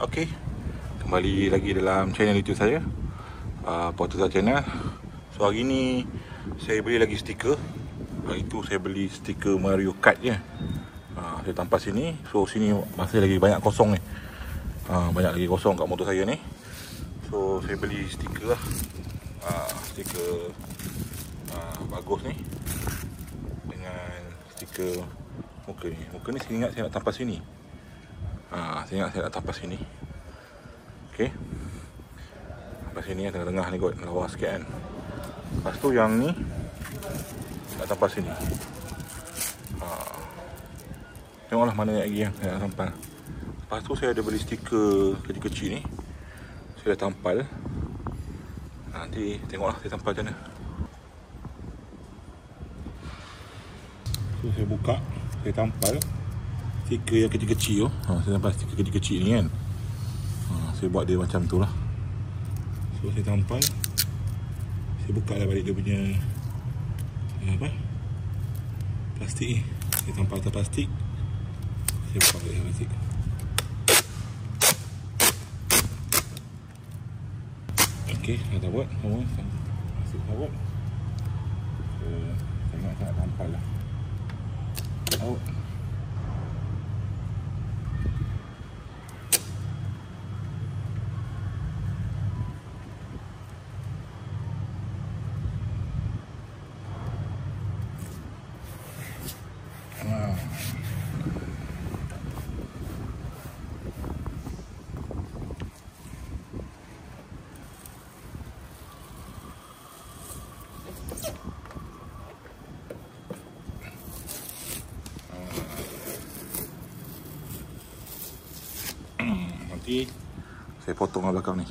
Okey, kembali lagi dalam channel YouTube saya, Portuzal Channel. So hari ni saya beli lagi stiker. Hari tu saya beli stiker Mario Kart je. Saya tampal sini. So sini masih lagi banyak kosong ni. Banyak lagi kosong kat motor saya ni. So saya beli stiker lah. Stiker bagus ni dengan stiker muka ni. Muka ni saya ingat saya nak tampal sini. Saya ingat saya nak tampal sini. Okey. Tampal sini tengah-tengah ni kot, lawa sikit kan. Lepas tu yang ni nak tampal sini. Tengoklah mana lagi yang saya nak tampal. Lepas tu saya ada beli stiker kecil-kecil ni. Saya dah tampal. Nanti tengoklah saya tampal macam mana. So saya buka, saya tampal stiker yang kecil-kecil tu. Saya tampal stiker kecil-kecil ni kan. Saya buat dia macam tu lah. So saya tampal. Saya buka lah balik dia punya plastik ni. Saya tampal atas plastik. Saya buka balik plastik. Okey, saya dah buat semua. Saya dah buat. So saya ingat saya nak tampal lah. Out. Nanti saya potong lah belakang ni.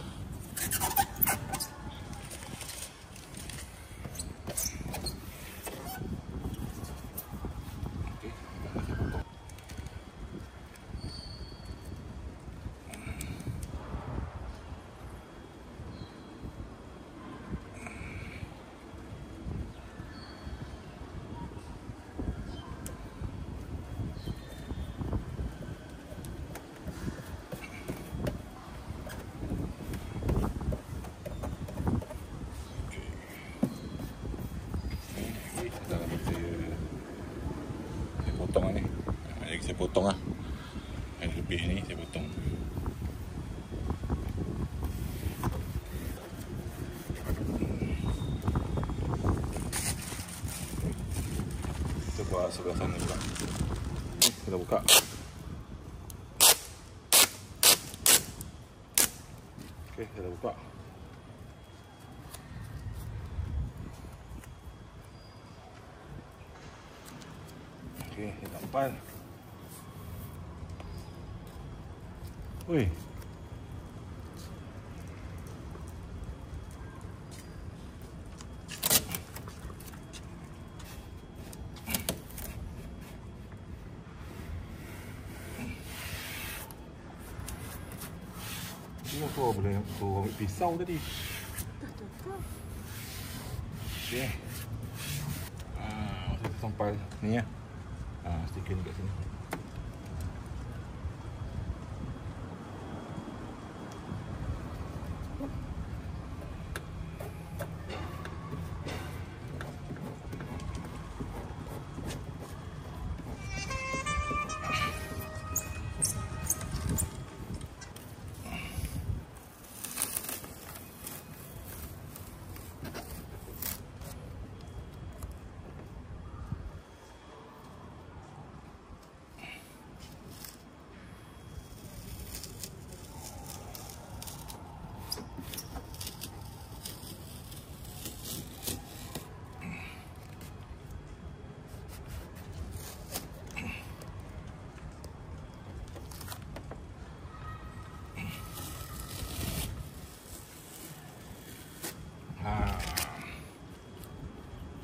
Potong lah ni. Saya potong lah. Yang lebih ni saya potong. Kita buat sebelah sana pula. Kita buka. Okey, kita dah buka. Okey, kita tampal. Oi. Ini apa boleh ambil pisau tadi? Okey. Kita tampal ni ya. Stiker ni kat sini.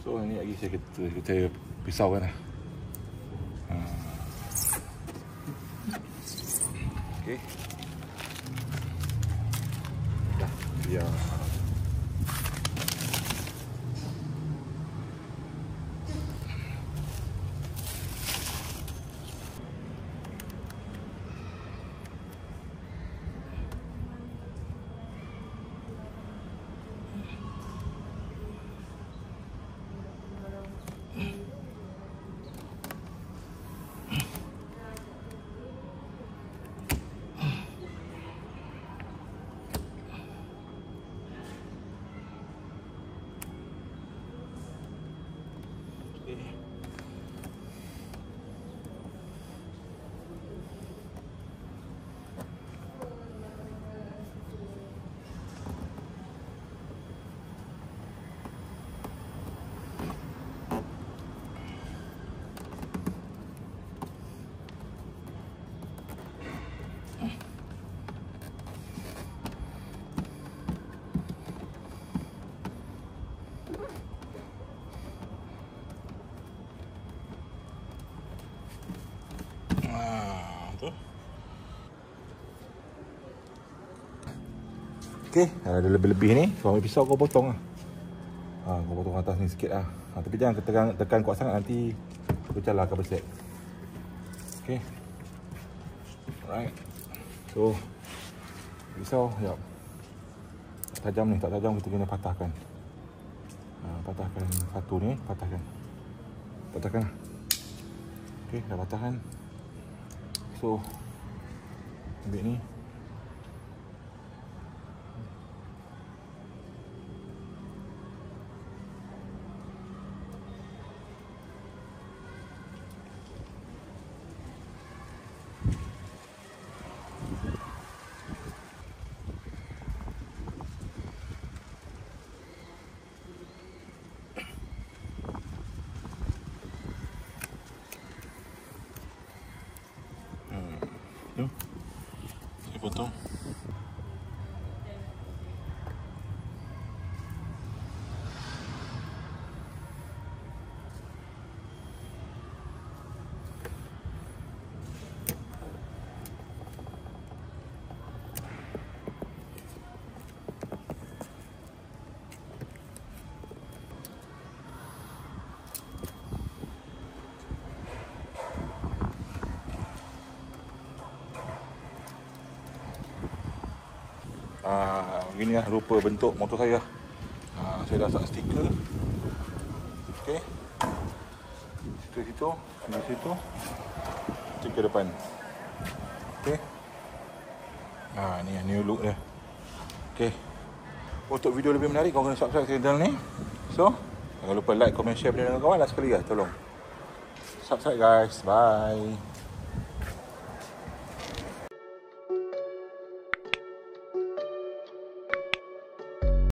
So ni lagi kita pisau kan lah. Okey. Dah biar Okey, ada lebih-lebih ni. So ambil pisau kau potong lah. Kau potong atas ni sikit lah. Tapi jangan tekan kuat sangat, nanti pecah lah kabel set. Okey. Alright. So pisau, sekejap. Tak tajam ni, tak tajam kita kena patahkan. Patahkan satu ni, patahkan. Patahkan lah. Okey, dah patahkan. So ambil ni. Saya potong. Begini lah rupa bentuk motor saya. Saya dah letak stiker. Okey. Situ, di situ. Stiker depan. Okey. Ni new look dia. Okey. Untuk video lebih menarik, kau kena subscribe channel ni. So, jangan lupa like, comment, share video dengan kawan. Last sekali lah, tolong subscribe guys. Bye.